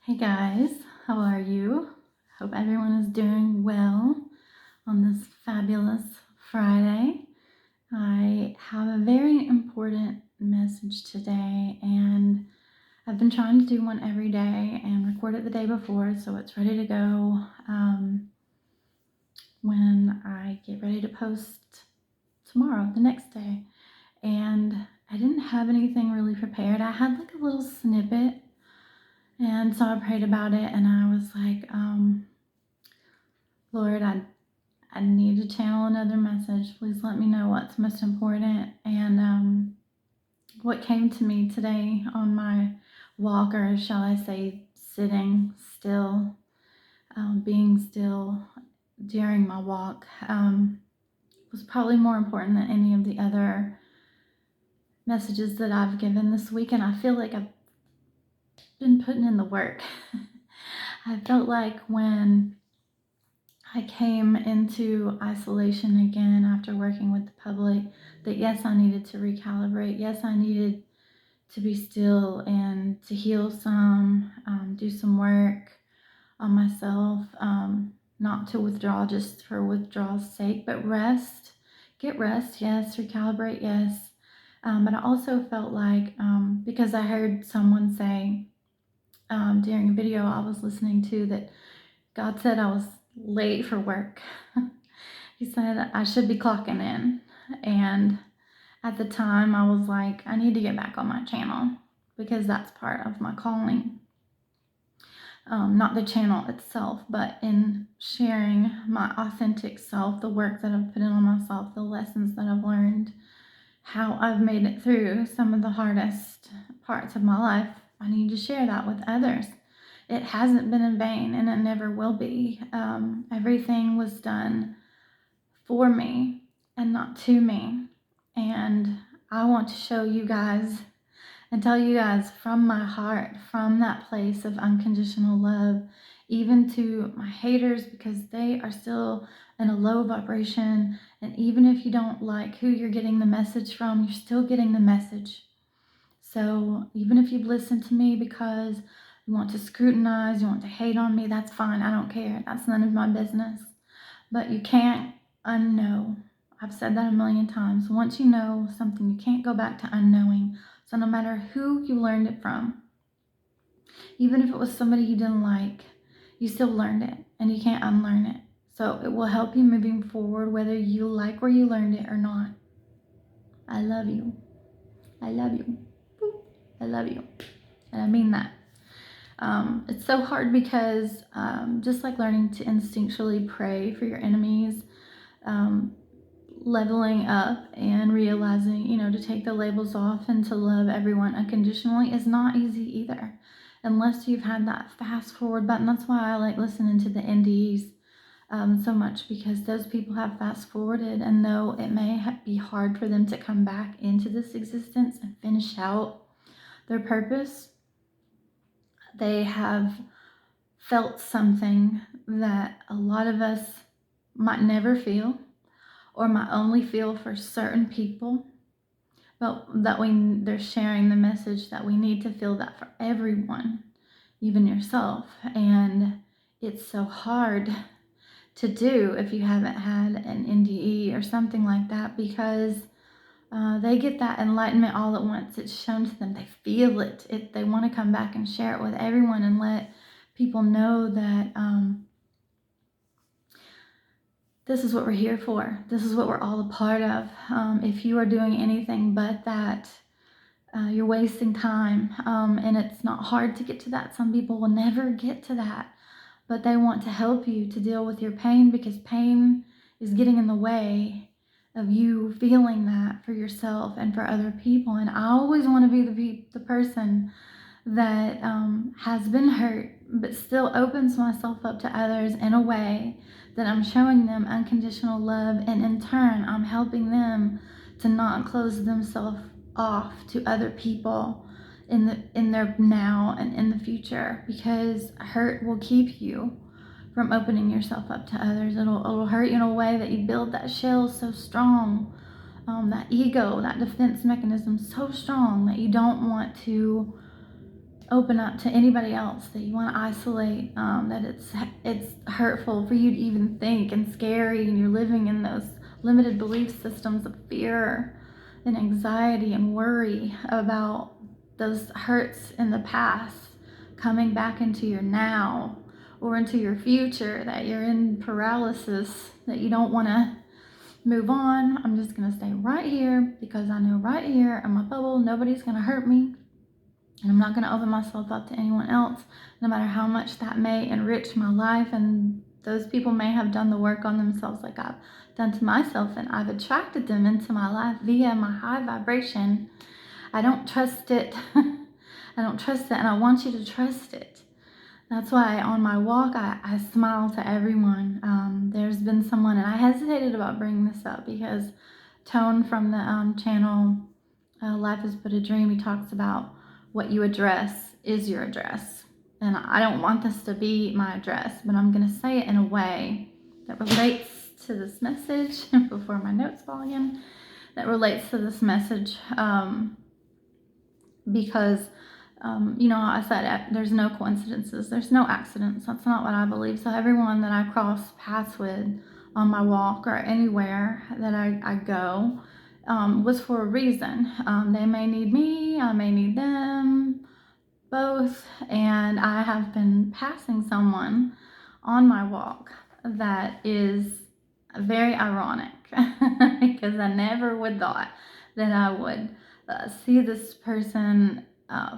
Hey guys, how are you? Hope everyone is doing well on this fabulous Friday. I have a very important message today, and I've been trying to do one every day and record it the day before so it's ready to go when I get ready to post tomorrow, the next day. And I didn't have anything really prepared. I had like a little snippet. And so I prayed about it, and I was like, Lord, I need to channel another message. Please let me know what's most important. And what came to me today on my walk, or shall I say, sitting still, being still during my walk, was probably more important than any of the other messages that I've given this week. And I feel like I've been putting in the work. I felt like when I came into isolation again after working with the public, that yes, I needed to recalibrate. Yes, I needed to be still and to heal some, do some work on myself, not to withdraw just for withdrawal's sake, but rest. Get rest, yes. Recalibrate, yes. But I also felt like, because I heard someone say during a video I was listening to, that God said I was late for work. He said I should be clocking in. And at the time, I was like, I need to get back on my channel because that's part of my calling. Not the channel itself, but in sharing my authentic self, the work that I've put in on myself, the lessons that I've learned, how I've made it through some of the hardest parts of my life. I need to share that with others. It hasn't been in vain, and it never will be. Everything was done for me and not to me. And I want to show you guys and tell you guys from my heart, from that place of unconditional love, even to my haters, because they are still in a low vibration. And even if you don't like who you're getting the message from, you're still getting the message. So even if you've listened to me because you want to scrutinize, you want to hate on me, that's fine. I don't care. That's none of my business. But you can't unknow. I've said that a million times. Once you know something, you can't go back to unknowing. So no matter who you learned it from, even if it was somebody you didn't like, you still learned it and you can't unlearn it. So it will help you moving forward, whether you like where you learned it or not. I love you. I love you. I love you. And I mean that. It's so hard because just like learning to instinctually pray for your enemies, leveling up and realizing, to take the labels off and to love everyone unconditionally is not easy either, unless you've had that fast forward button. That's why I like listening to the NDEs so much, because those people have fast forwarded, and though it may be hard for them to come back into this existence and finish out their purpose, they have felt something that a lot of us might never feel, or might only feel for certain people, but that they're sharing the message that we need to feel that for everyone, even yourself. And it's so hard to do if you haven't had an NDE or something like that, because they get that enlightenment all at once. It's shown to them. They feel it. They want to come back and share it with everyone and let people know that this is what we're here for. This is what we're all a part of. If you are doing anything but that, you're wasting time. And it's not hard to get to that. Some people will never get to that, but they want to help you to deal with your pain, because pain is getting in the way of you feeling that for yourself and for other people. And I always want to be the person that has been hurt, but still opens myself up to others in a way that I'm showing them unconditional love, and in turn I'm helping them to not close themselves off to other people in their now and in the future, because hurt will keep you from opening yourself up to others. It'll hurt you in a way that you build that shell so strong, that ego, that defense mechanism so strong, that you don't want to open up to anybody else, that you want to isolate, that it's hurtful for you to even think, and scary, and you're living in those limited belief systems of fear and anxiety and worry about those hurts in the past coming back into your now or into your future, that you're in paralysis, that you don't want to move on. I'm just going to stay right here, because I know right here in my bubble nobody's going to hurt me. And I'm not going to open myself up to anyone else, no matter how much that may enrich my life. And those people may have done the work on themselves like I've done to myself, and I've attracted them into my life via my high vibration. I don't trust it. I don't trust it, and I want you to trust it. That's why on my walk, I smile to everyone. There's been someone, and I hesitated about bringing this up because Tone from the channel Life is But a Dream, he talks about what you address is your address. And I don't want this to be my address, but I'm going to say it in a way that relates to this message before my notes fall again, that relates to this message because, I said there's no coincidences, there's no accidents. That's not what I believe. So everyone that I cross paths with on my walk or anywhere that I go was for a reason. They may need me, I may need them, both. And I have been passing someone on my walk that is very ironic because I never would thought that I would see this person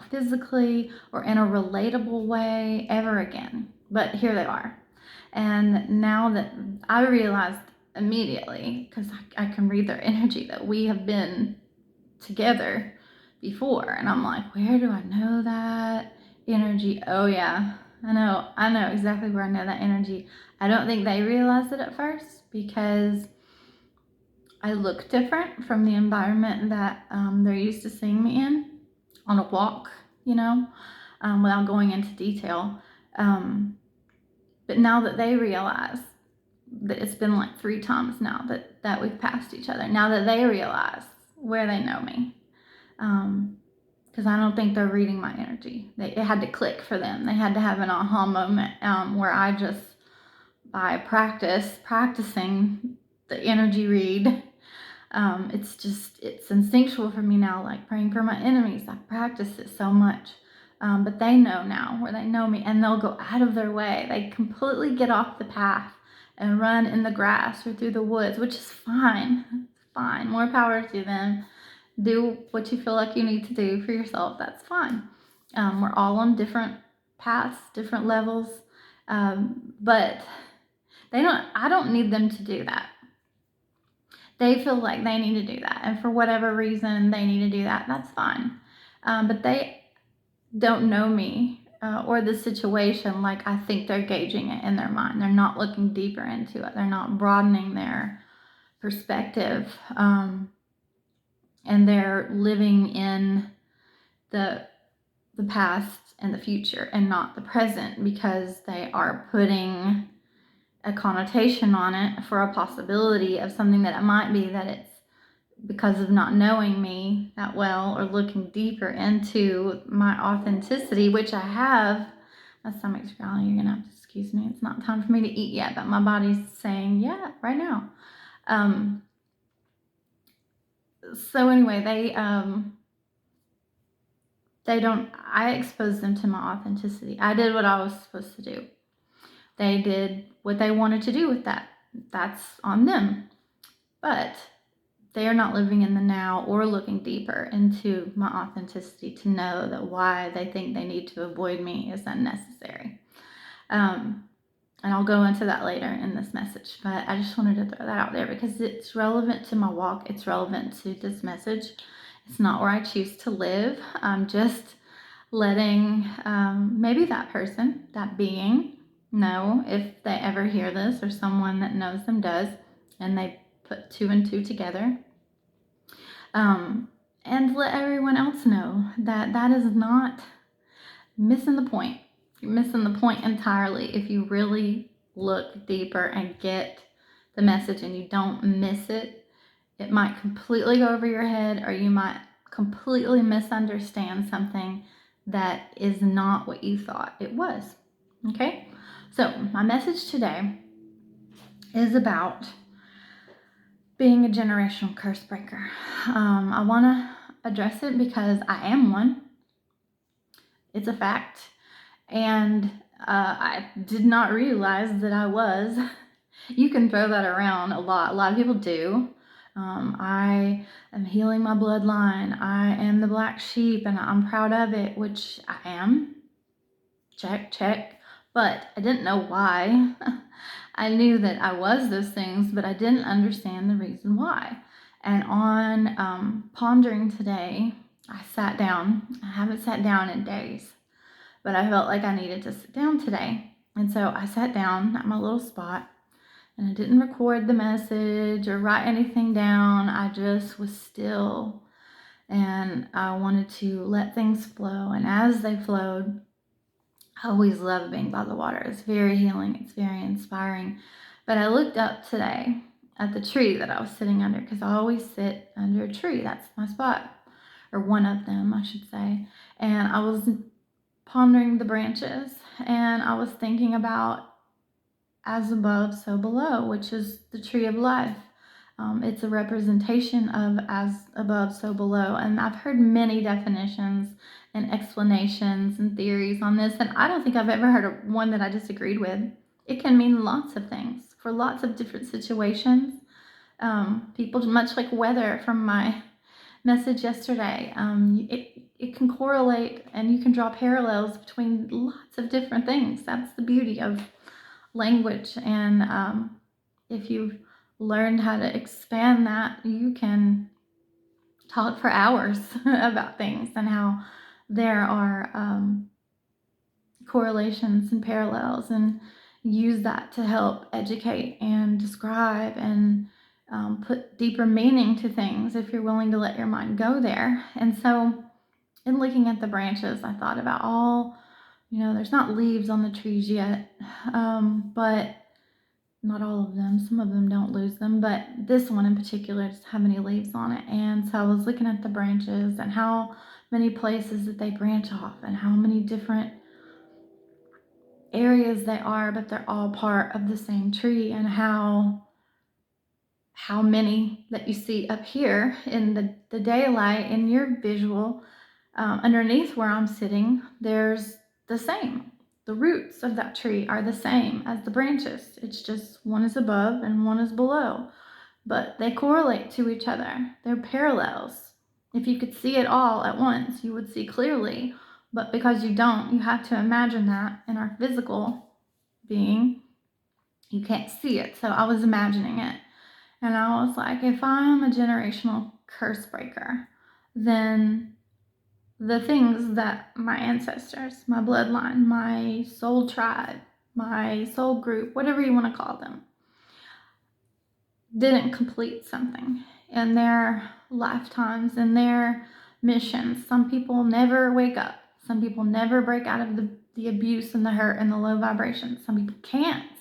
physically or in a relatable way ever again. But here they are. And now that I realized immediately, because I can read their energy, that we have been together before. And I'm like, where do I know that energy? Oh yeah, I know exactly where I know that energy. I don't think they realized it at first because I look different from the environment that they're used to seeing me in on a walk, without going into detail. But now that they realize that it's been like 3 times now that we've passed each other, now that they realize where they know me, because I don't think they're reading my energy. It had to click for them. They had to have an aha moment where I just, by practicing the energy read, it's instinctual for me now, like praying for my enemies. I practice it so much. But they know now where they know me, and they'll go out of their way. They completely get off the path and run in the grass or through the woods, which is fine. It's fine. More power to them. Do what you feel like you need to do for yourself. That's fine. We're all on different paths, different levels. But I don't need them to do that. They feel like they need to do that. And for whatever reason they need to do that, that's fine. But they don't know me or the situation like I think they're gauging it in their mind. They're not looking deeper into it. They're not broadening their perspective. And they're living in the past and the future and not the present, because they are putting a connotation on it for a possibility of something that it might be, that it's because of not knowing me that well or looking deeper into my authenticity, which I have. My stomach's growling. You're gonna have to excuse me. It's not time for me to eat yet, but my body's saying, yeah, right now. So anyway, I exposed them to my authenticity. I did what I was supposed to do. They did what they wanted to do with that. That's on them. But they are not living in the now or looking deeper into my authenticity to know that why they think they need to avoid me is unnecessary. And I'll go into that later in this message, but I just wanted to throw that out there because it's relevant to my walk. It's relevant to this message. It's not where I choose to live. I'm just letting maybe that person, that being, know, if they ever hear this or someone that knows them does, and they put 2 and 2 together. And let everyone else know that that is not missing the point. You're missing the point entirely if you really look deeper and get the message and you don't miss it. It might completely go over your head, or you might completely misunderstand something that is not what you thought it was. Okay? So, my message today is about being a generational curse breaker. I want to address it because I am one. It's a fact. And I did not realize that I was. You can throw that around a lot. A lot of people do. I am healing my bloodline. I am the black sheep and I'm proud of it, which I am. Check, check. But I didn't know why. I knew that I was those things, but I didn't understand the reason why. And on pondering today, I sat down. I haven't sat down in days, but I felt like I needed to sit down today. And so I sat down at my little spot and I didn't record the message or write anything down. I just was still and I wanted to let things flow. And as they flowed, I always love being by the water. It's very healing, it's very inspiring. But I looked up today at the tree that I was sitting under because I always sit under a tree. That's my spot, or one of them, I should say. And I was pondering the branches and I was thinking about as above, so below, which is the tree of life. It's a representation of as above, so below. And I've heard many definitions and explanations and theories on this, and I don't think I've ever heard of one that I disagreed with. It can mean lots of things for lots of different situations. People, much like weather from my message yesterday, it can correlate and you can draw parallels between lots of different things. That's the beauty of language. And if you've learned how to expand that, you can talk for hours about things and how there are correlations and parallels, and use that to help educate and describe and put deeper meaning to things if you're willing to let your mind go there. And so, in looking at the branches, I thought about all, there's not leaves on the trees yet, but not all of them. Some of them don't lose them, but this one in particular doesn't have any leaves on it. And so I was looking at the branches and how many places that they branch off and how many different areas they are, but they're all part of the same tree, and how many that you see up here in the daylight in your visual, underneath where I'm sitting, there's the same. The roots of that tree are the same as the branches. It's just one is above and one is below, but they correlate to each other. They're parallels. If you could see it all at once, you would see clearly, but because you don't, you have to imagine that in our physical being. You can't see it, so I was imagining it. And I was like, if I'm a generational curse breaker, then the things that my ancestors, my bloodline, my soul tribe, my soul group, whatever you want to call them, didn't complete something in their lifetimes, in their missions. Some people never wake up. Some people never break out of the abuse and the hurt and the low vibrations. Some people can't.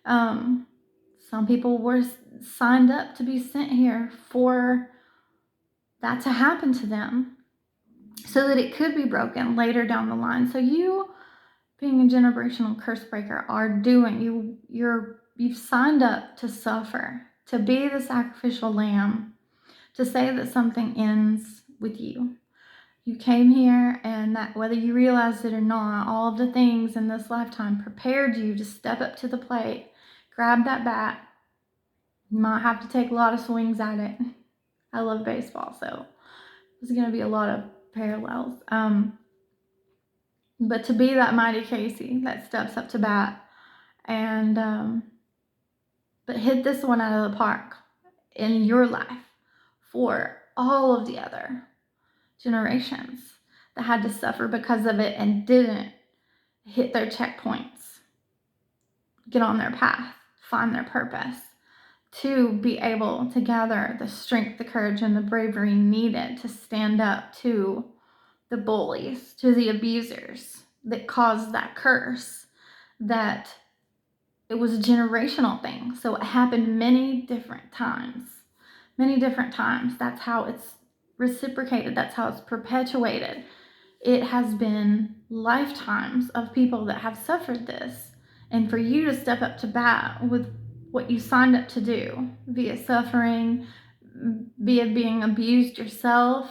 Some people were signed up to be sent here for that to happen to them so that it could be broken later down the line. So you, being a generational curse breaker, are doing, you've signed up to suffer, to be the sacrificial lamb, to say that something ends with you. You came here, and that whether you realized it or not, all of the things in this lifetime prepared you to step up to the plate, grab that bat. You might have to take a lot of swings at it. I love baseball, so there's going to be a lot of parallels. But to be that mighty Casey that steps up to bat and but hit this one out of the park in your life for all of the other generations that had to suffer because of it and didn't hit their checkpoints, get on their path, find their purpose, to be able to gather the strength, the courage, and the bravery needed to stand up to the bullies, to the abusers that caused that curse, that it was a generational thing. So it happened many different times. Many different times. That's how it's reciprocated. That's how it's perpetuated. it has been lifetimes of people that have suffered this. And for you to step up to bat with what you signed up to do via suffering, via being abused yourself,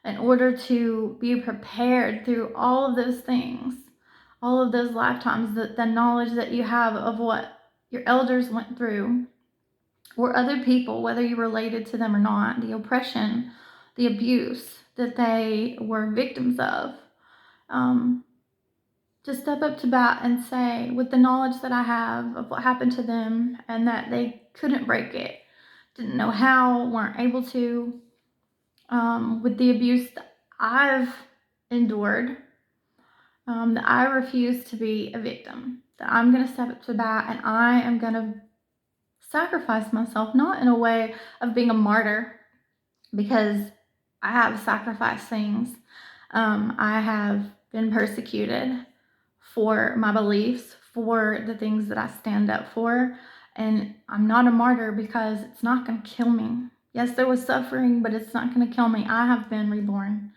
in order to be prepared through all of those things, all of those lifetimes, the knowledge that you have of what your elders went through, or other people, whether you're related to them or not, the oppression, the abuse that they were victims of. Um, to step up to bat and say, with the knowledge that I have of what happened to them and that they couldn't break it, didn't know how, weren't able to, with the abuse that I've endured, that I refuse to be a victim, that I'm going to step up to the bat and I am going to sacrifice myself, not in a way of being a martyr, because I have sacrificed things. I have been persecuted for my beliefs, for the things that I stand up for, and I'm not a martyr because it's not going to kill me. Yes, there was suffering, but it's not going to kill me. I have been reborn.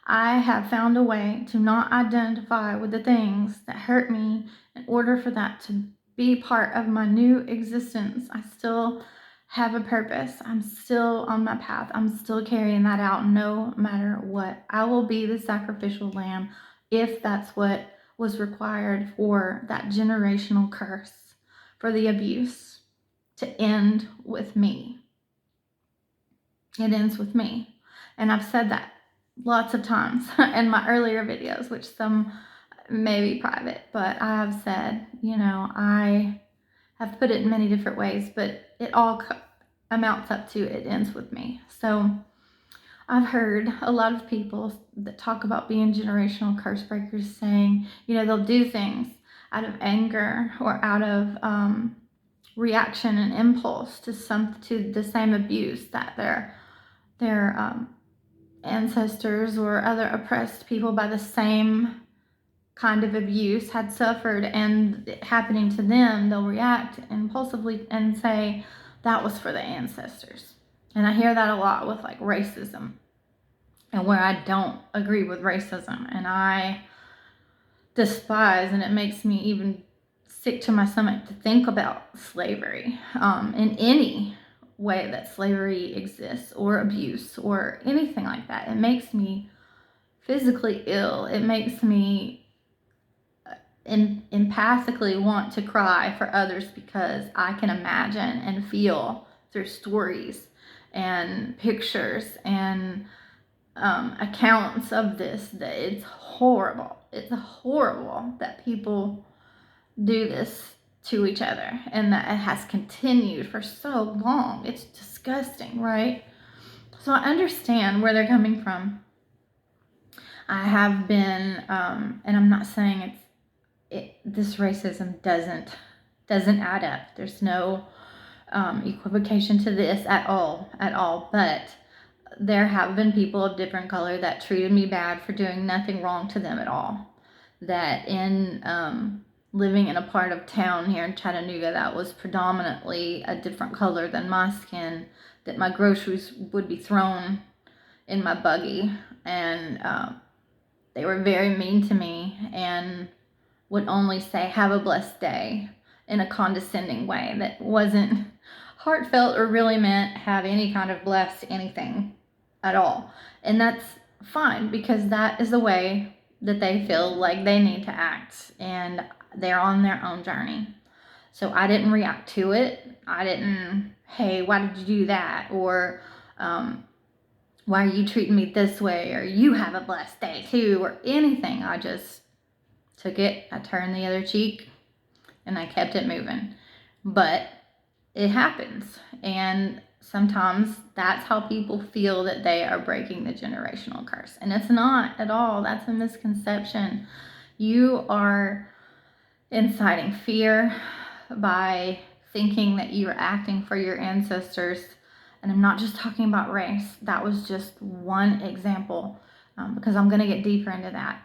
I have found a way to not identify with the things that hurt me in order for that to be part of my new existence. I still have a purpose. I'm still on my path. I'm still carrying that out no matter what. I will be the sacrificial lamb if that's what was required for that generational curse, for the abuse to end with me. It ends with me. And I've said that lots of times in my earlier videos, which some may be private, but I have said, I have put it in many different ways, but it all amounts up to it ends with me. So I've heard a lot of people that talk about being generational curse breakers saying, they'll do things out of anger or out of reaction and impulse to the same abuse that their ancestors or other oppressed people by the same kind of abuse had suffered, and it happening to them, they'll react impulsively and say that was for the ancestors. And I hear that a lot with like racism, and where I don't agree with racism and I despise, and it makes me even sick to my stomach to think about slavery in any way that slavery exists, or abuse or anything like that. It makes me physically ill. It makes me empathically want to cry for others, because I can imagine and feel through stories and pictures and accounts of this that it's horrible. It's horrible that people do this to each other and that it has continued for so long. It's disgusting, right? So I understand where they're coming from. I have been, and I'm not saying this racism doesn't add up. There's no equivocation to this at all. But there have been people of different color that treated me bad for doing nothing wrong to them at all. That in living in a part of town here in Chattanooga that was predominantly a different color than my skin, that my groceries would be thrown in my buggy, and they were very mean to me and would only say, "Have a blessed day," in a condescending way that wasn't heartfelt or really meant have any kind of blessed anything at all. And that's fine, because that is the way that they feel like they need to act, and they're on their own journey. So I didn't react to it. I didn't, "Hey, why did you do that?" Or "Why are you treating me this way?" Or "You have a blessed day too," or anything. I just took it, I turned the other cheek, and I kept it moving. But it happens, and sometimes that's how people feel that they are breaking the generational curse, and it's not at all. That's a misconception. You are inciting fear by thinking that you are acting for your ancestors. And I'm not just talking about race. That was just one example, because I'm going to get deeper into that.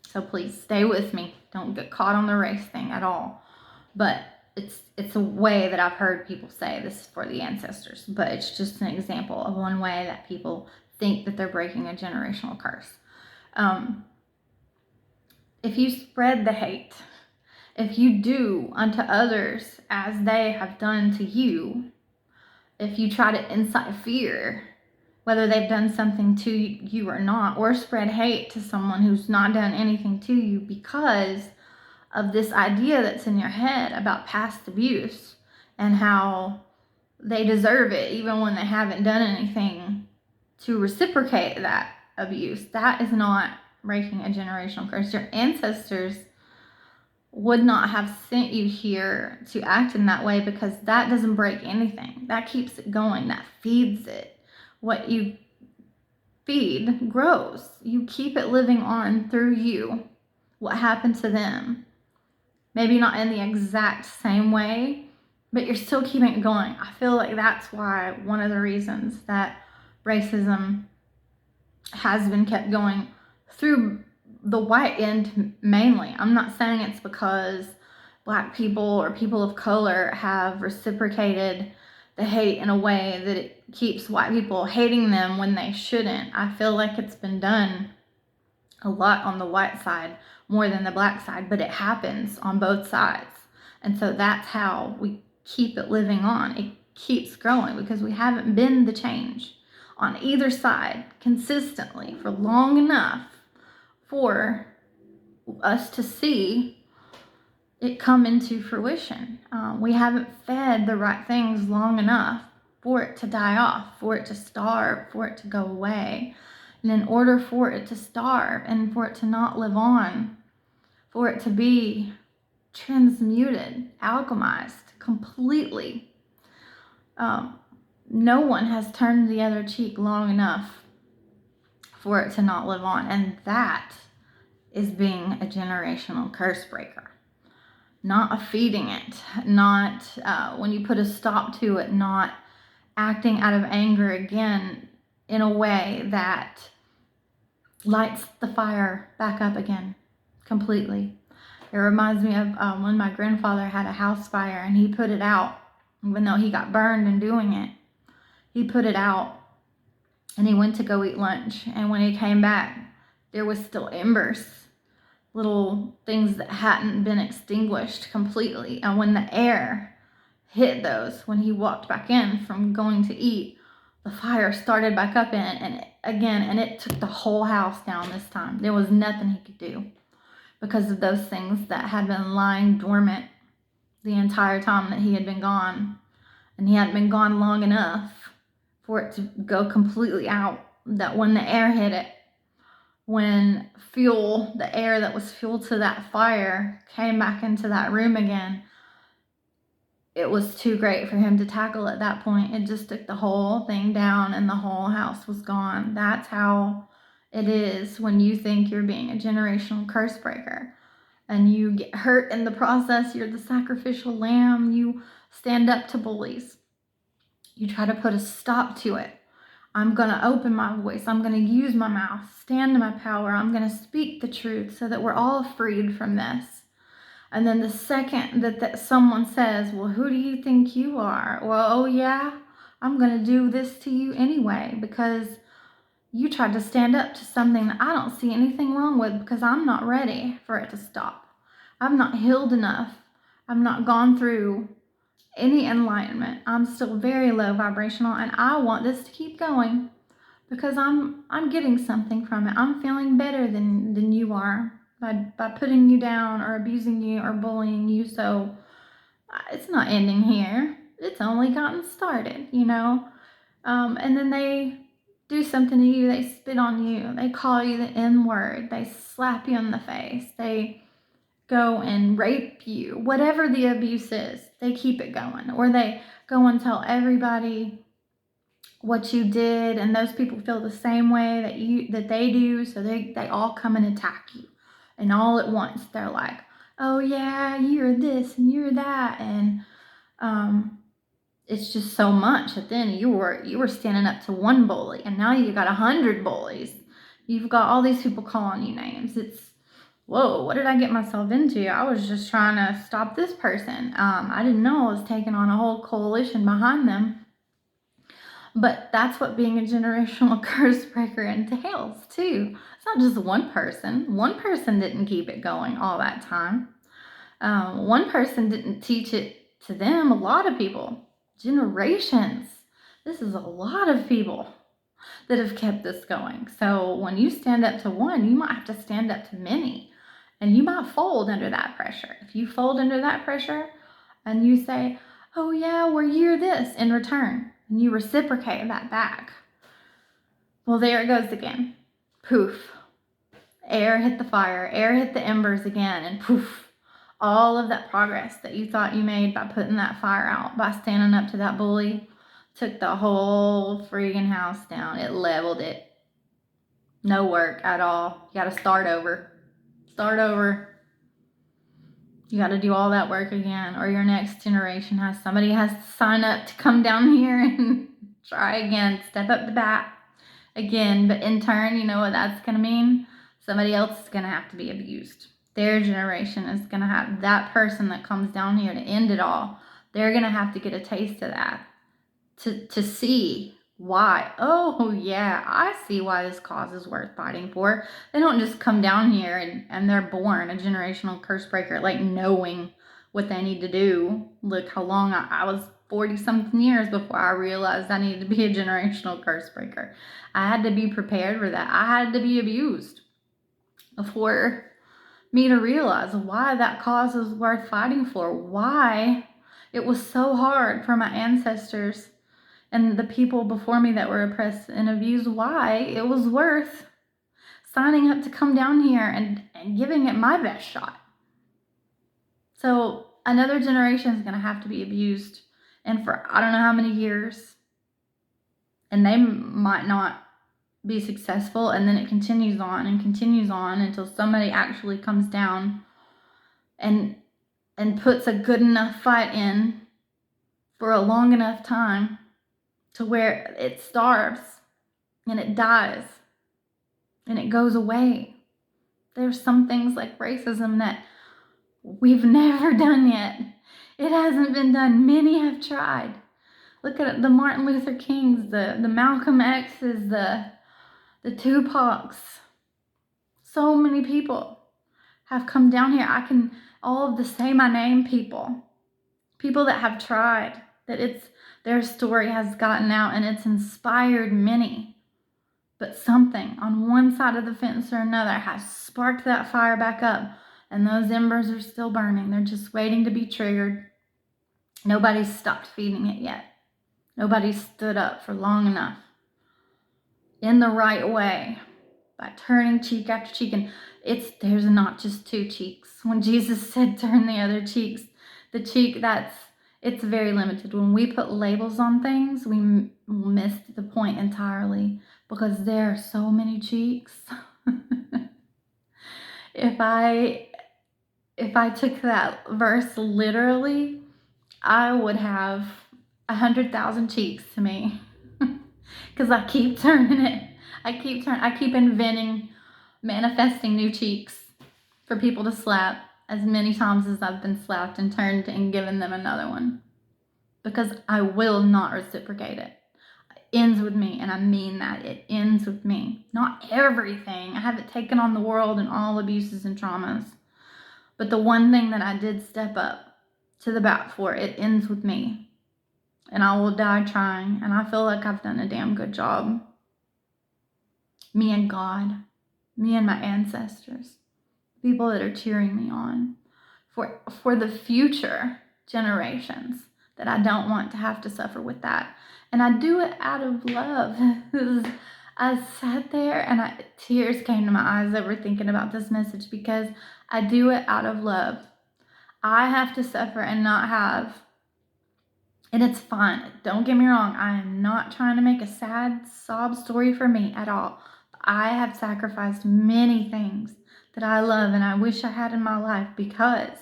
So please stay with me. Don't get caught on the race thing at all. But it's a way that I've heard people say this is for the ancestors. But it's just an example of one way that people think that they're breaking a generational curse. If you spread the hate, if you do unto others as they have done to you, if you try to incite fear, whether they've done something to you or not, or spread hate to someone who's not done anything to you because of this idea that's in your head about past abuse and how they deserve it even when they haven't done anything to reciprocate that abuse, that is not breaking a generational curse. Your ancestors would not have sent you here to act in that way, because that doesn't break anything. That keeps it going. That feeds it. What you feed grows. You keep it living on through you. What happened to them? Maybe not in the exact same way, but you're still keeping it going. I feel like that's why one of the reasons that racism has been kept going through the white end mainly. I'm not saying it's because Black people or people of color have reciprocated the hate in a way that it keeps white people hating them when they shouldn't. I feel like it's been done a lot on the white side more than the Black side, but it happens on both sides. And so that's how we keep it living on. It keeps growing because we haven't been the change on either side consistently for long enough for us to see it come into fruition. We haven't fed the right things long enough for it to die off, for it to starve, for it to go away. And in order for it to starve and for it to not live on, for it to be transmuted, alchemized completely, no one has turned the other cheek long enough for it to not live on. And that is being a generational curse breaker. Not feeding it, not when you put a stop to it, not acting out of anger again in a way that lights the fire back up again completely. It reminds me of when my grandfather had a house fire and he put it out, even though he got burned in doing it. He put it out and he went to go eat lunch. And when he came back, there was still embers, little things that hadn't been extinguished completely. And when the air hit those, when he walked back in from going to eat, the fire started back up in it and again, and it took the whole house down this time. There was nothing he could do because of those things that had been lying dormant the entire time that he had been gone. And he hadn't been gone long enough for it to go completely out, that when the air hit it, when the air that was fuel to that fire came back into that room again, it was too great for him to tackle at that point. It just took the whole thing down and the whole house was gone. That's how it is when you think you're being a generational curse breaker and you get hurt in the process. You're the sacrificial lamb. You stand up to bullies. You try to put a stop to it. I'm going to open my voice. I'm going to use my mouth, stand in my power. I'm going to speak the truth so that we're all freed from this. And then the second that someone says, well, who do you think you are? Well, oh yeah, I'm going to do this to you anyway because you tried to stand up to something that I don't see anything wrong with, because I'm not ready for it to stop. I'm not healed enough. I've not gone through any enlightenment. I'm still very low vibrational, and I want this to keep going because I'm getting something from it. I'm feeling better than you are by putting you down or abusing you or bullying you. So it's not ending here. It's only gotten started, and then they do something to you. They spit on you. They call you the N word. They slap you in the face. They go and rape you. Whatever the abuse is, they keep it going. Or they go and tell everybody what you did, and those people feel the same way that they do, so they all come and attack you. And all at once they're like, oh yeah, you're this and you're that, and it's just so much that then you were standing up to one bully, and now you got 100 bullies. You've got all these people calling you names. It's, whoa, what did I get myself into? I was just trying to stop this person. I didn't know I was taking on a whole coalition behind them. But that's what being a generational curse breaker entails, too. It's not just one person. One person didn't keep it going all that time. One person didn't teach it to them. A lot of people, generations. This is a lot of people that have kept this going. So when you stand up to one, you might have to stand up to many. And you might fold under that pressure. If you fold under that pressure and you say, oh yeah, well, you're this in return, and you reciprocate that back, well, there it goes again. Poof. Air hit the fire, air hit the embers again, and poof. All of that progress that you thought you made by putting that fire out, by standing up to that bully, took the whole freaking house down. It leveled it. No work at all. You got to start over. Start over. You got to do all that work again, or your next generation somebody has to sign up to come down here and try again, step up the bat again. But in turn, you know what that's going to mean? Somebody else is going to have to be abused. Their generation is going to have that person that comes down here to end it all. They're going to have to get a taste of that to see why. Oh yeah, I see why this cause is worth fighting for. They don't just come down here and they're born a generational curse breaker, like knowing what they need to do. Look how long I was 40 something years before I realized I needed to be a generational curse breaker. I had to be prepared for that. I had to be abused before me to realize why that cause was worth fighting for, why it was so hard for my ancestors and the people before me that were oppressed and abused, why it was worth signing up to come down here and giving it my best shot. So another generation is going to have to be abused, and for I don't know how many years, and they might not be successful, and then it continues on until somebody actually comes down and puts a good enough fight in for a long enough time to where it starves and it dies and it goes away. There's some things like racism that we've never done yet. It hasn't been done. Many have tried. Look at the Martin Luther Kings, the Malcolm X's, the Tupacs. So many people have come down here. All of the Say My Name people that have tried, that their story has gotten out and it's inspired many. But something on one side of the fence or another has sparked that fire back up, and those embers are still burning. They're just waiting to be triggered. Nobody's stopped feeding it yet. Nobody's stood up for long enough in the right way by turning cheek after cheek. And there's not just two cheeks. When Jesus said turn the other cheeks, the cheek it's very limited. When we put labels on things, we miss the point entirely, because there are so many cheeks. If I took that verse literally, I would have 100,000 cheeks to me, because I keep turning it. I keep inventing, manifesting new cheeks for people to slap as many times as I've been slapped and turned and given them another one, because I will not reciprocate it. It ends with me, and I mean that. It ends with me. Not everything. I haven't taken on the world and all abuses and traumas, but the one thing that I did step up to the bat for, it ends with me, and I will die trying, and I feel like I've done a damn good job. Me and God, me and my ancestors, people that are cheering me on for the future generations that I don't want to have to suffer with that. And I do it out of love. I sat there and tears came to my eyes over thinking about this message, because I do it out of love. I have to suffer and not have, and it's fine. Don't get me wrong. I am not trying to make a sad sob story for me at all. I have sacrificed many things that I love and I wish I had in my life, because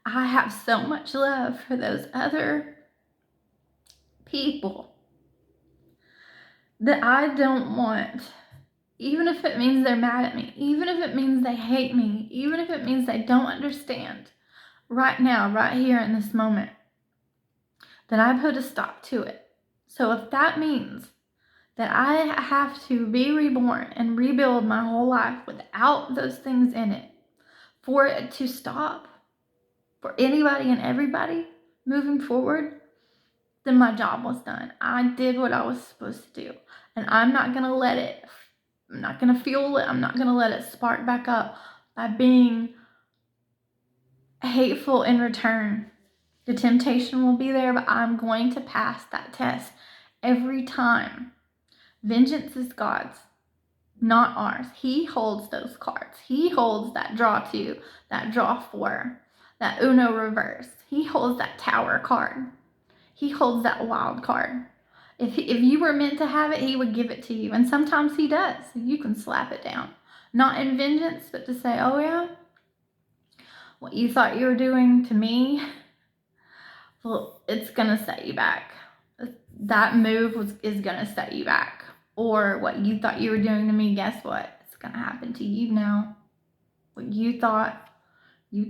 I have so much love for those other people that I don't want, even if it means they're mad at me, even if it means they hate me, even if it means they don't understand right now, right here in this moment, that I put a stop to it So if that means that I have to be reborn and rebuild my whole life without those things in it, for it to stop for anybody and everybody moving forward, then my job was done. I did what I was supposed to do. And I'm not going to let it, I'm not going to fuel it, I'm not going to let it spark back up by being hateful in return. The temptation will be there, but I'm going to pass that test every time. Vengeance is God's, not ours. He holds those cards. He holds that draw 2, that draw 4, that Uno reverse. He holds that tower card. He holds that wild card. If you were meant to have it, he would give it to you. And sometimes he does. You can slap it down. Not in vengeance, but to say, oh yeah, what you thought you were doing to me, well, it's going to set you back. That move is going to set you back. Or what you thought you were doing to me, guess what? It's going to happen to you now. What you thought, it's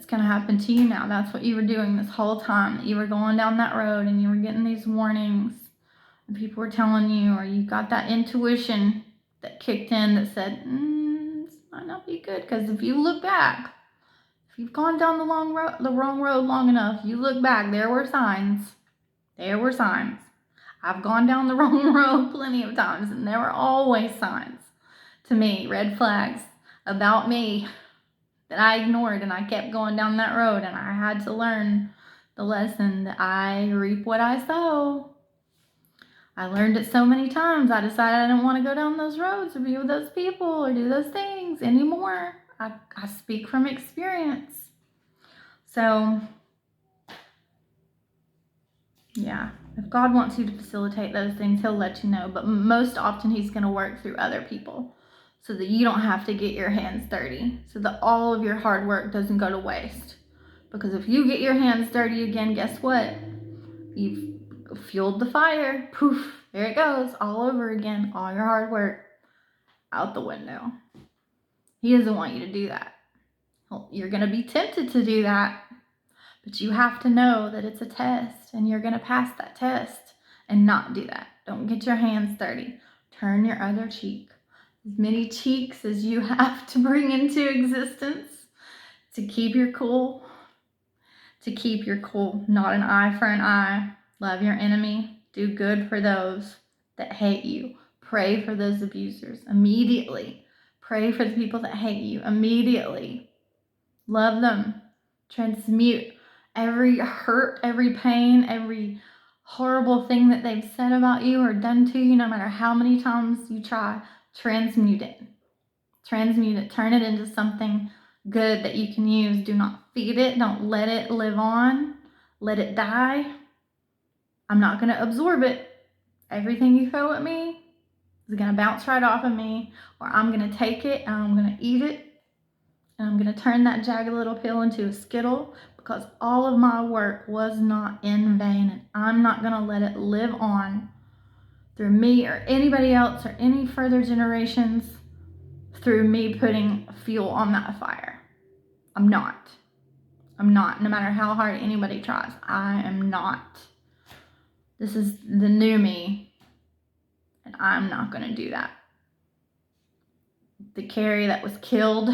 going to happen to you now. That's what you were doing this whole time. That you were going down that road and you were getting these warnings. And people were telling you, or you got that intuition that kicked in that said, this might not be good. Because if you look back, if you've gone down the wrong road long enough, you look back, there were signs. There were signs. I've gone down the wrong road plenty of times, and there were always signs to me, red flags about me that I ignored, and I kept going down that road, and I had to learn the lesson that I reap what I sow. I learned it so many times. I decided I didn't want to go down those roads or be with those people or do those things anymore. I speak from experience. So, yeah, if God wants you to facilitate those things, he'll let you know. But most often he's going to work through other people so that you don't have to get your hands dirty, so that all of your hard work doesn't go to waste. Because if you get your hands dirty again, guess what? You've fueled the fire. Poof, there it goes, all over again. All your hard work out the window. He doesn't want you to do that. Well, you're going to be tempted to do that, but you have to know that it's a test, and you're going to pass that test and not do that. Don't get your hands dirty. Turn your other cheek. As many cheeks as you have to bring into existence to keep your cool. To keep your cool. Not an eye for an eye. Love your enemy. Do good for those that hate you. Pray for those abusers immediately. Pray for the people that hate you immediately. Love them. Transmute every hurt, every pain, every horrible thing that they've said about you or done to you, no matter how many times you try. Transmute it. Transmute it. Turn it into something good that you can use. Do not feed it. Don't let it live on. Let it die. I'm not going to absorb it. Everything you throw at me is going to bounce right off of me, or I'm going to take it and I'm going to eat it, and I'm going to turn that jagged little pill into a Skittle, because all of my work was not in vain, and I'm not going to let it live on through me or anybody else or any further generations through me putting fuel on that fire. I'm not. No matter how hard anybody tries. I am not. This is the new me, and I'm not going to do that. The Carrie that was killed,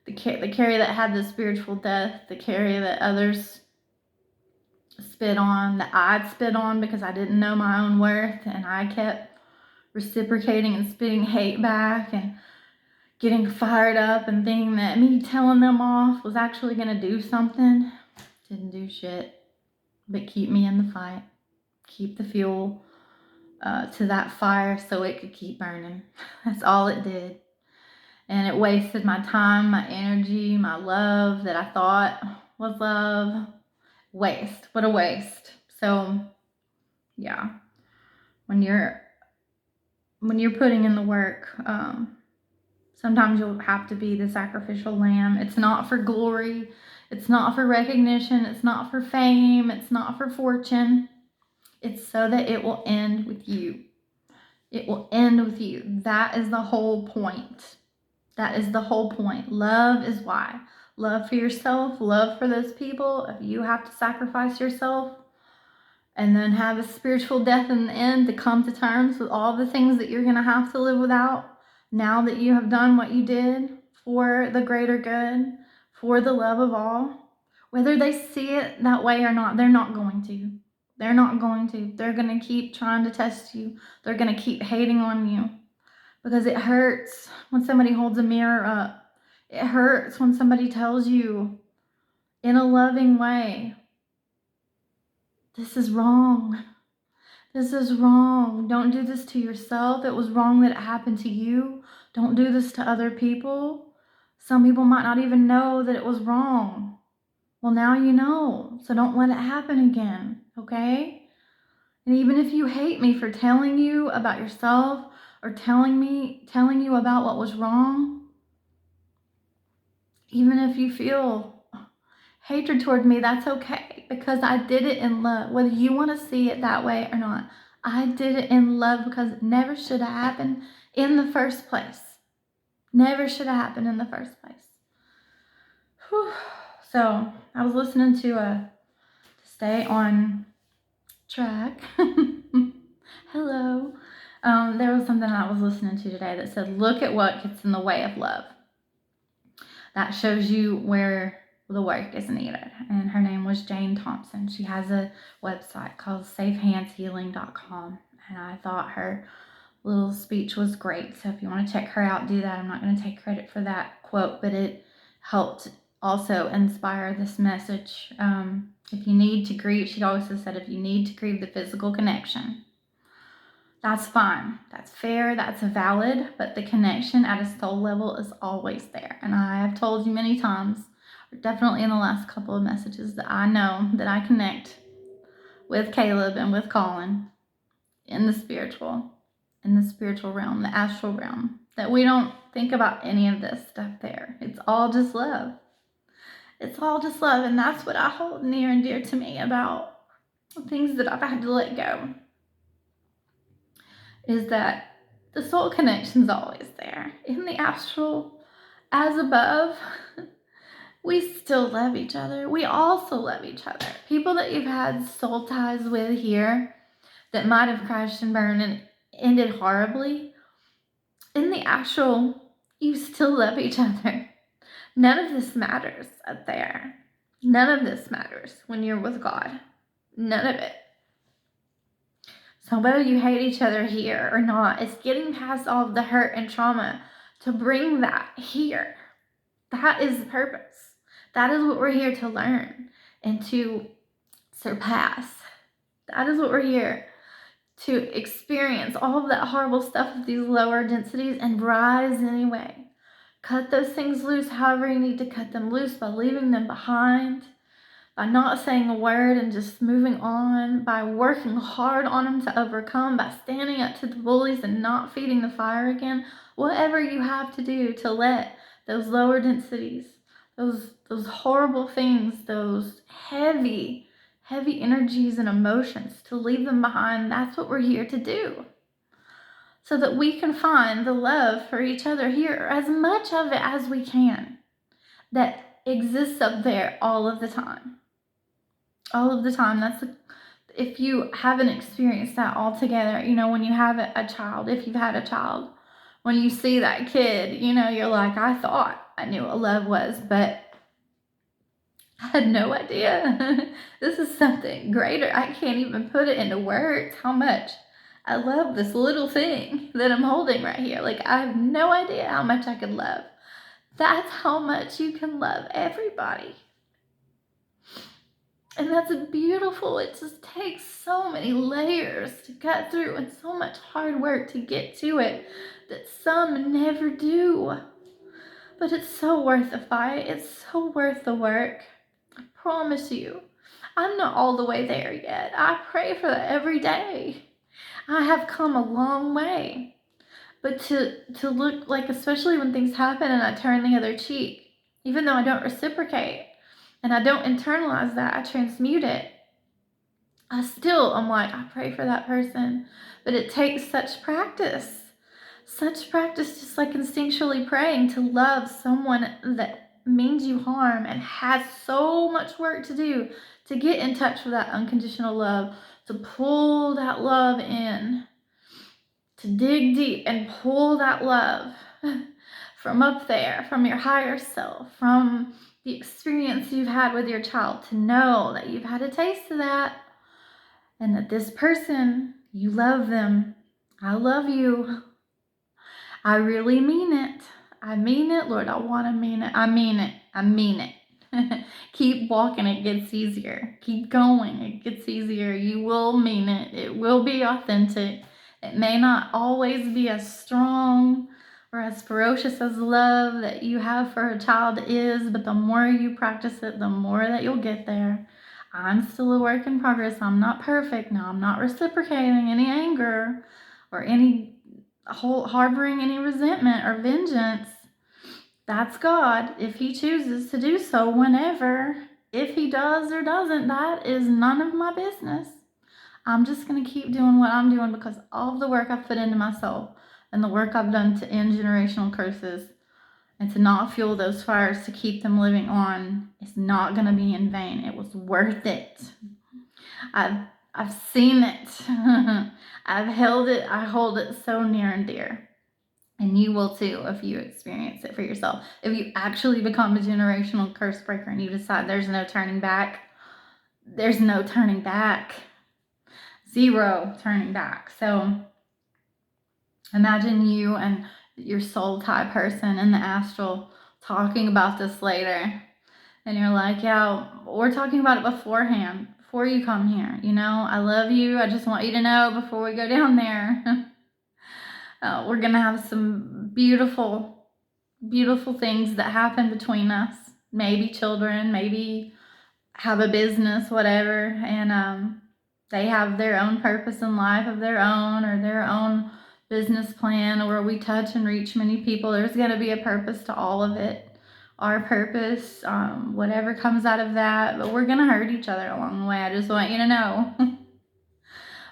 the Carrie that had the spiritual death, the Carrie that others spit on, that I'd spit on because I didn't know my own worth, and I kept reciprocating and spitting hate back and getting fired up and thinking that me telling them off was actually going to do something. Didn't do shit, but keep me in the fight. Keep the fuel to that fire so it could keep burning. That's all it did. And it wasted my time, my energy, my love that I thought was love. Waste. What a waste. So, yeah. When you're putting in the work, sometimes you'll have to be the sacrificial lamb. It's not for glory. It's not for recognition. It's not for fame. It's not for fortune. It's so that it will end with you. It will end with you. That is the whole point. That is the whole point. Love is why. love for yourself, love for those people, if you have to sacrifice yourself and then have a spiritual death in the end to come to terms with all the things that you're going to have to live without now that you have done what you did for the greater good, for the love of all, whether they see it that way or not, they're not going to. They're not going to. They're going to keep trying to test you. They're going to keep hating on you because it hurts when somebody holds a mirror up. It hurts when somebody tells you in a loving way, this is wrong. This is wrong. Don't do this to yourself. It was wrong that it happened to you. Don't do this to other people. Some people might not even know that it was wrong. Well, now you know, so don't let it happen again, okay? And even if you hate me for telling you about yourself or telling you about what was wrong, even if you feel hatred toward me, that's okay, because I did it in love. Whether you want to see it that way or not, I did it in love because it never should have happened in the first place. Never should have happened in the first place. Whew. So I was listening to stay on track. Hello. There was something I was listening to today that said, look at what gets in the way of love. That shows you where the work is needed. And her name was Jane Thompson. She has a website called safehandshealing.com. And I thought her little speech was great. So if you want to check her out, do that. I'm not going to take credit for that quote, but it helped also inspire this message. If you need to grieve, she always said, if you need to grieve the physical connection, that's fine. That's fair. That's valid. But the connection at a soul level is always there. And I have told you many times, definitely in the last couple of messages, that I know that I connect with Caleb and with Colin in the spiritual realm, the astral realm, that we don't think about any of this stuff there. It's all just love. It's all just love. And that's what I hold near and dear to me about things that I've had to let go, is that the soul connection's always there. In the astral, as above, we still love each other. We also love each other. People that you've had soul ties with here that might have crashed and burned and ended horribly, in the astral, you still love each other. None of this matters up there. None of this matters when you're with God. None of it. So whether you hate each other here or not, it's getting past all of the hurt and trauma to bring that here. That is the purpose. That is what we're here to learn and to surpass. That is what we're here to experience, all of that horrible stuff with these lower densities, and rise anyway. Cut those things loose however you need to cut them loose, by leaving them behind, by not saying a word and just moving on, by working hard on them to overcome, by standing up to the bullies and not feeding the fire again. Whatever you have to do to let those lower densities, those horrible things, those heavy energies and emotions, to leave them behind. That's what we're here to do, so that we can find the love for each other here, as much of it as we can, that exists up there all of the time. All of the time. If you haven't experienced that altogether, when you have a child, if you've had a child, when you see that kid, you're like, I thought I knew what love was, but I had no idea. This is something greater. I can't even put it into words how much I love this little thing that I'm holding right here. Like, I have no idea how much I could love. That's how much you can love everybody. And that's beautiful. It just takes so many layers to cut through and so much hard work to get to it that some never do. But it's so worth the fight. It's so worth the work. I promise you. I'm not all the way there yet. I pray for that every day. I have come a long way. But to look like, especially when things happen and I turn the other cheek, even though I don't reciprocate and I don't internalize that, I transmute it, I'm like, I pray for that person. But it takes such practice, just like instinctually praying to love someone that means you harm and has so much work to do to get in touch with that unconditional love, to pull that love in, to dig deep and pull that love from up there, from your higher self, from the experience you've had with your child, to know that you've had a taste of that and that this person, you love them. I love you. I really mean it. I mean it, Lord. I want to mean it. I mean it. I mean it. Keep walking. It gets easier. Keep going. It gets easier. You will mean it. It will be authentic. It may not always be as strong or as ferocious as love that you have for a child is, but the more you practice it, the more that you'll get there. I'm still a work in progress. I'm not perfect. Now, I'm not reciprocating any anger or any harboring any resentment or vengeance. That's God. If he chooses to do so whenever, if he does or doesn't, that is none of my business. I'm just going to keep doing what I'm doing because all of the work I've put into myself and the work I've done to end generational curses and to not fuel those fires to keep them living on is not going to be in vain. It was worth it. I've seen it. I've held it. I hold it so near and dear. And you will too if you experience it for yourself. If you actually become a generational curse breaker and you decide there's no turning back, there's no turning back. Zero turning back. So imagine you and your soul tie person in the astral talking about this later. And you're like, yeah, we're talking about it beforehand, before you come here. You know, I love you. I just want you to know before we go down there. We're going to have some beautiful, beautiful things that happen between us. Maybe children, maybe have a business, whatever. And they have their own purpose in life of their own, or their own business plan, where we touch and reach many people. There's going to be a purpose to all of it. Our purpose, whatever comes out of that. But we're going to hurt each other along the way. I just want you to know.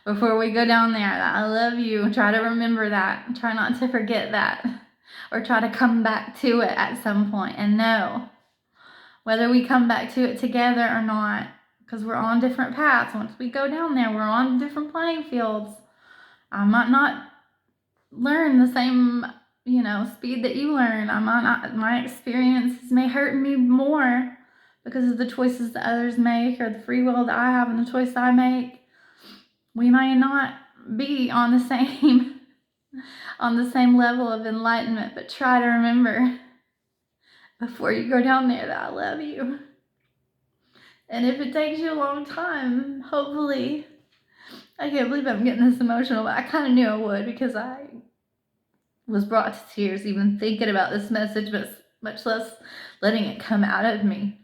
Before we go down there, that I love you. Try to remember that. Try not to forget that. Or try to come back to it at some point and know whether we come back to it together or not, because we're on different paths. Once we go down there, we're on different playing fields. I might not learn the same, speed that you learn. I might not, my experiences may hurt me more because of the choices that others make, or the free will that I have and the choice I make. We may not be on the same level of enlightenment, but try to remember before you go down there that I love you. And if it takes you a long time, hopefully, I can't believe I'm getting this emotional, but I kind of knew I would, because I was brought to tears even thinking about this message, but much less letting it come out of me.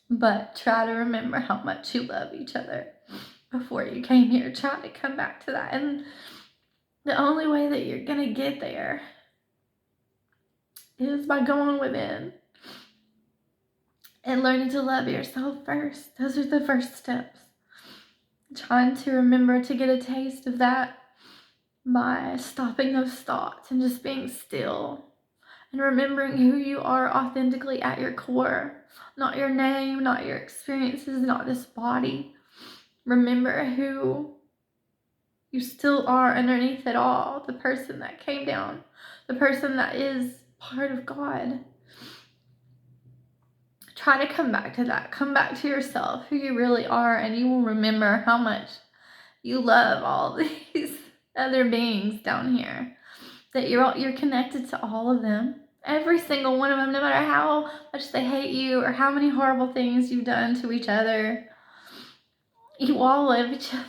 But try to remember how much you love each other before you came here. Try to come back to that. And the only way that you're going to get there is by going within and learning to love yourself first. Those are the first steps. Trying to remember to get a taste of that by stopping those thoughts and just being still and remembering who you are authentically at your core. Not your name, not your experiences, not this body. Remember who you still are underneath it all. The person that came down. The person that is part of God. Try to come back to that. Come back to yourself, who you really are, and you will remember how much you love all these other beings down here. That you're connected to all of them. Every single one of them, no matter how much they hate you or how many horrible things you've done to each other. You all love each other.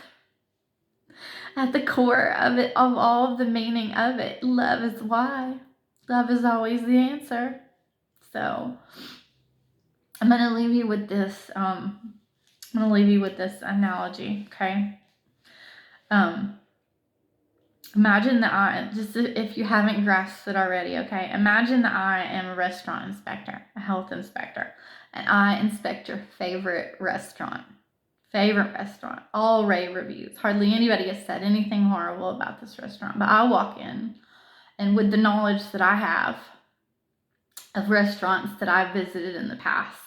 At the core of it, of all of the meaning of it, love is why. Love is always the answer. So I'm going to leave you with this. Analogy, okay? Imagine that I, just if you haven't grasped it already, okay? Imagine that I am a restaurant inspector, a health inspector, and I inspect your favorite restaurant. All rave reviews. Hardly anybody has said anything horrible about this restaurant, but I walk in, and with the knowledge that I have, of restaurants that I've visited in the past.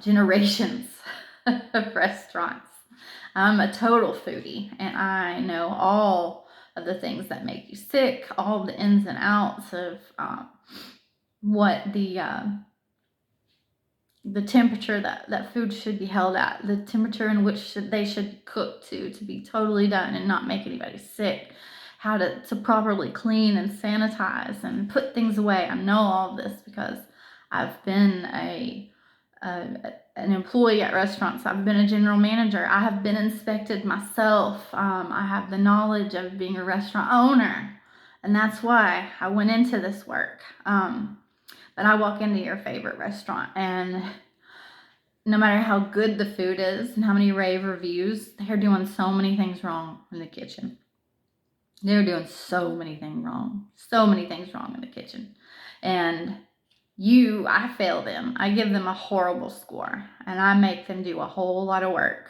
Generations of restaurants. I'm a total foodie, and I know all of the things that make you sick, all the ins and outs of what the temperature that food should be held at, the temperature in which they should cook to be totally done and not make anybody sick, how to properly clean and sanitize and put things away. I know all of this because I've been an employee at restaurants. I've been a general manager. I have been inspected myself. I have the knowledge of being a restaurant owner, and that's why I went into this work. But I walk into your favorite restaurant, and no matter how good the food is and how many rave reviews, they're doing so many things wrong in the kitchen. They're doing so many things wrong in the kitchen. And I fail them. I give them a horrible score, and I make them do a whole lot of work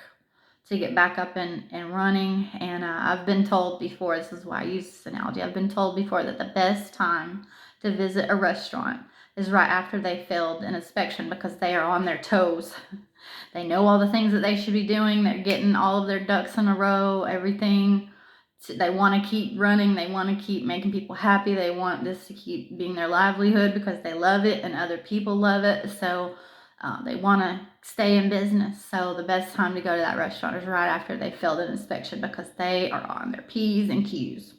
to get back up and running. And I've been told before, this is why I use this analogy, I've been told before that the best time to visit a restaurant is right after they failed an inspection, because they are on their toes. They know all the things that they should be doing. They're getting all of their ducks in a row, everything. They want to keep running. They want to keep making people happy. They want this to keep being their livelihood because they love it and other people love it. So they want to stay in business. So the best time to go to that restaurant is right after they failed an inspection, because they are on their P's and Q's.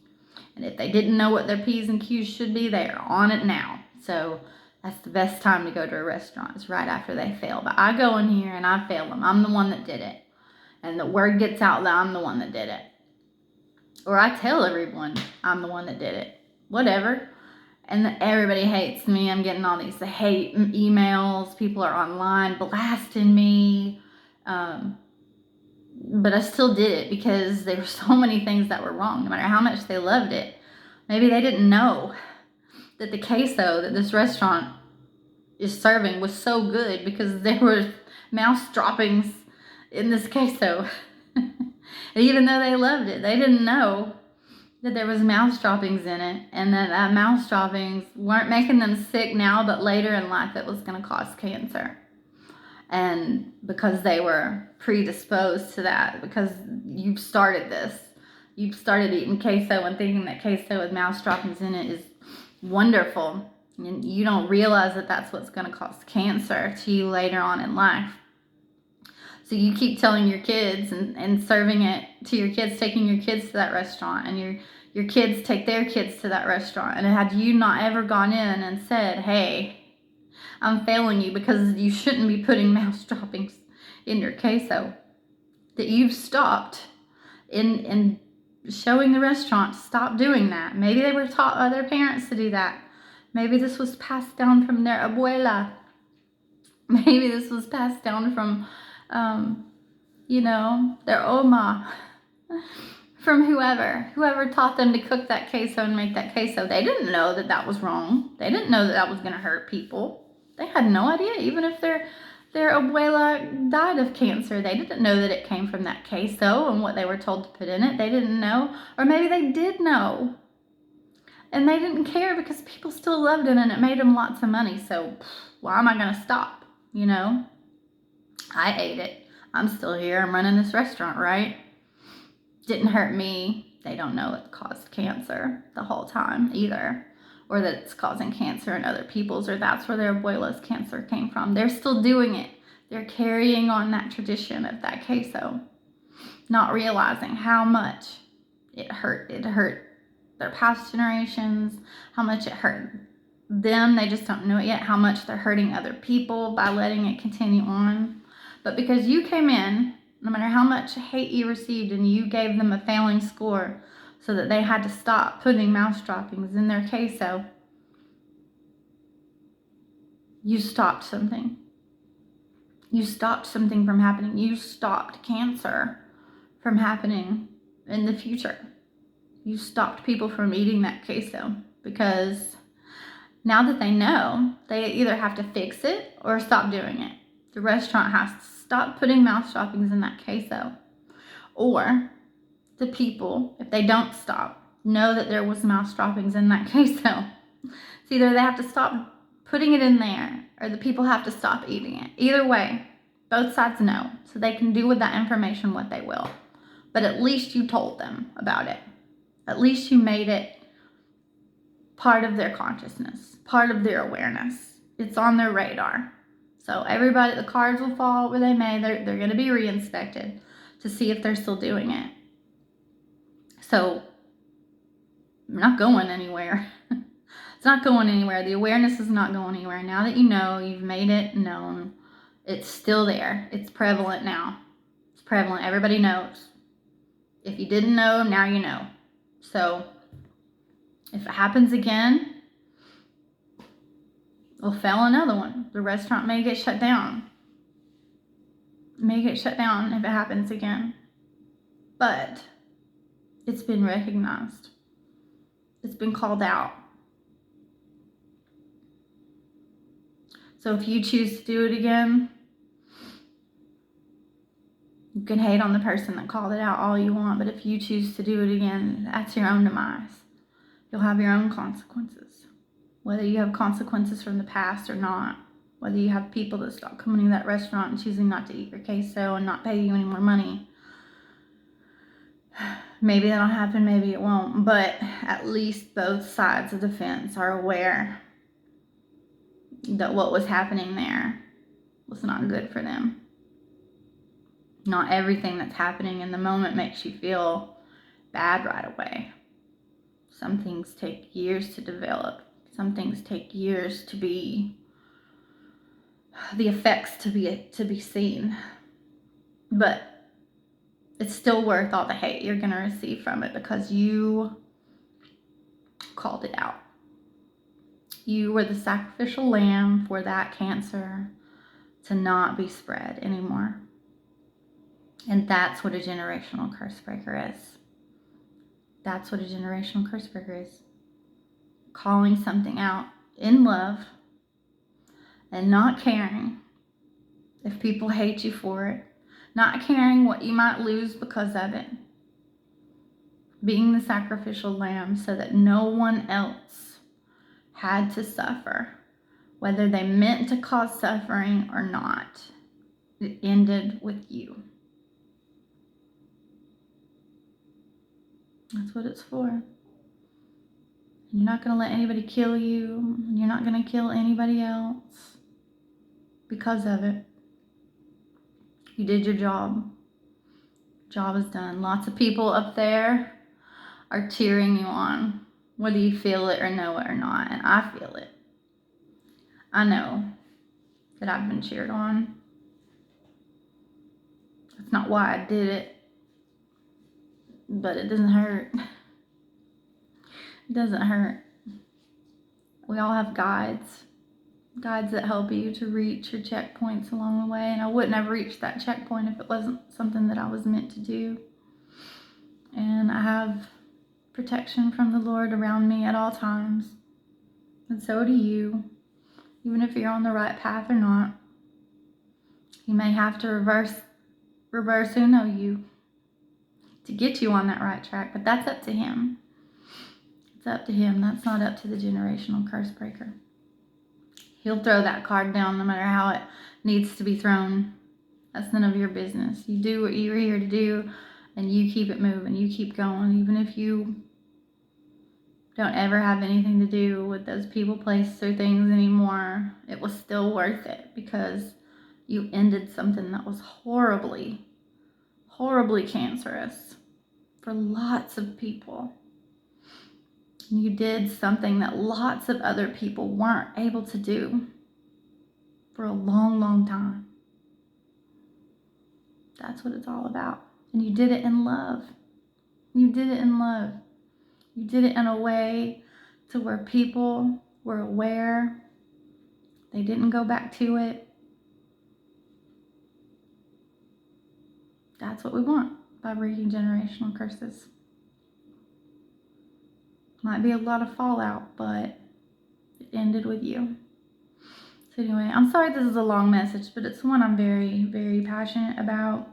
And if they didn't know what their P's and Q's should be, they are on it now. So that's the best time to go to a restaurant, is right after they fail. But I go in here and I fail them. I'm the one that did it. And the word gets out that I'm the one that did it. Or I tell everyone I'm the one that did it. Whatever. And everybody hates me. I'm getting all these hate emails. People are online blasting me. But I still did it because there were so many things that were wrong, no matter how much they loved it. Maybe they didn't know that the queso that this restaurant is serving was so good because there were mouse droppings in this queso. And even though they loved it, they didn't know that there was mouse droppings in it, and that mouse droppings weren't making them sick now, but later in life it was going to cause cancer. And because they were predisposed to that, because you've started this. You've started eating queso and thinking that queso with mouse droppings in it is wonderful. And you don't realize that that's what's going to cause cancer to you later on in life. So you keep telling your kids and serving it to your kids, taking your kids to that restaurant, and your kids take their kids to that restaurant. And had you not ever gone in and said, hey, I'm failing you because you shouldn't be putting mouse droppings in your queso, that you've stopped in showing the restaurant to stop doing that. Maybe they were taught by their parents to do that. Maybe this was passed down from their abuela. Maybe this was passed down from their oma, from whoever taught them to cook that queso and make that queso. They didn't know that that was wrong. They didn't know that that was going to hurt people. They had no idea. Even if their abuela died of cancer, they didn't know that it came from that queso and what they were told to put in it. They didn't know. Or maybe they did know, and they didn't care because people still loved it and it made them lots of money. So why am I going to stop? I ate it. I'm still here. I'm running this restaurant, right? Didn't hurt me. They don't know it caused cancer the whole time either, or that it's causing cancer in other people's, or that's where their abuela's cancer came from. They're still doing it. They're carrying on that tradition of that queso, not realizing how much it hurt. It hurt their past generations, how much it hurt them. They just don't know it yet, how much they're hurting other people by letting it continue on. But because you came in, no matter how much hate you received, and you gave them a failing score so that they had to stop putting mouse droppings in their queso, you stopped something. You stopped something from happening. You stopped cancer from happening in the future. You stopped people from eating that queso, because now that they know, they either have to fix it or stop doing it. The restaurant has to stop putting mouse droppings in that queso. Or the people, if they don't stop, know that there was mouse droppings in that queso. It's either they have to stop putting it in there, or the people have to stop eating it. Either way, both sides know, so they can do with that information what they will. But at least you told them about it. At least you made it part of their consciousness, part of their awareness. It's on their radar. So everybody, the cards will fall where they may. They're going to be re-inspected to see if they're still doing it. So I'm not going anywhere. It's not going anywhere. The awareness is not going anywhere. Now that you know, you've made it known, it's still there. It's prevalent now. It's prevalent. Everybody knows. If you didn't know, now you know. So if it happens again, we'll fail another one. The restaurant may get shut down. It may get shut down if it happens again. But it's been recognized. It's been called out. So if you choose to do it again, you can hate on the person that called it out all you want, but if you choose to do it again, that's your own demise. You'll have your own consequences. Whether you have consequences from the past or not, whether you have people that stop coming to that restaurant and choosing not to eat your queso and not pay you any more money. Maybe that'll happen, maybe it won't, but at least both sides of the fence are aware that what was happening there was not good for them. Not everything that's happening in the moment makes you feel bad right away. Some things take years to develop. Some things take years to be, the effects to be seen. But it's still worth all the hate you're going to receive from it because you called it out. You were the sacrificial lamb for that cancer to not be spread anymore. And that's what a generational curse breaker is. That's what a generational curse breaker is. Calling something out in love and not caring if people hate you for it. Not caring what you might lose because of it. Being the sacrificial lamb so that no one else had to suffer. Whether they meant to cause suffering or not. It ended with you. That's what it's for. You're not going to let anybody kill you. You're not going to kill anybody else because of it. You did your job. Job is done. Lots of people up there are cheering you on, whether you feel it or know it or not. And I feel it. I know that I've been cheered on. That's not why I did it. But it doesn't hurt. It doesn't hurt. We all have guides that help you to reach your checkpoints along the way. And I wouldn't have reached that checkpoint if it wasn't something that I was meant to do. And I have protection from the Lord around me at all times. And so do you. Even if you're on the right path or not. He may have to reverse you to get you on that right track, but that's up to him. It's up to him. That's not up to the generational curse breaker. He'll throw that card down no matter how it needs to be thrown. That's none of your business. You do what you're here to do, and you keep it moving. You keep going. Even if you don't ever have anything to do with those people, places, or things anymore, it was still worth it because you ended something that was horribly, horribly cancerous for lots of people. You did something that lots of other people weren't able to do for a long, long time. That's what it's all about. And you did it in love. You did it in love. You did it in a way to where people were aware. They didn't go back to it. That's what we want by breaking generational curses. Might be a lot of fallout, but it ended with you. So anyway, I'm sorry this is a long message, but it's one I'm very, very passionate about.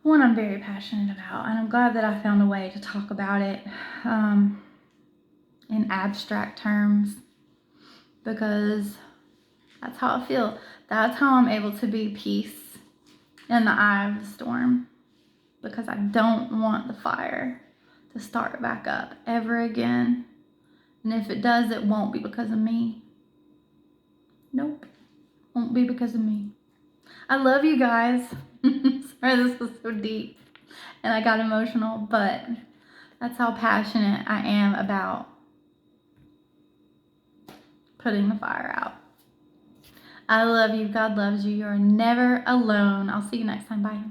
And I'm glad that I found a way to talk about it in abstract terms because that's how I feel. That's how I'm able to be peace in the eye of the storm, because I don't want the fire to start back up ever again. And if it does, it won't be because of me. Nope. Won't be because of me. I love you guys. Sorry this was so deep and I got emotional, but that's how passionate I am about putting the fire out. I love you. God loves you. You're never alone. I'll see you next time. Bye.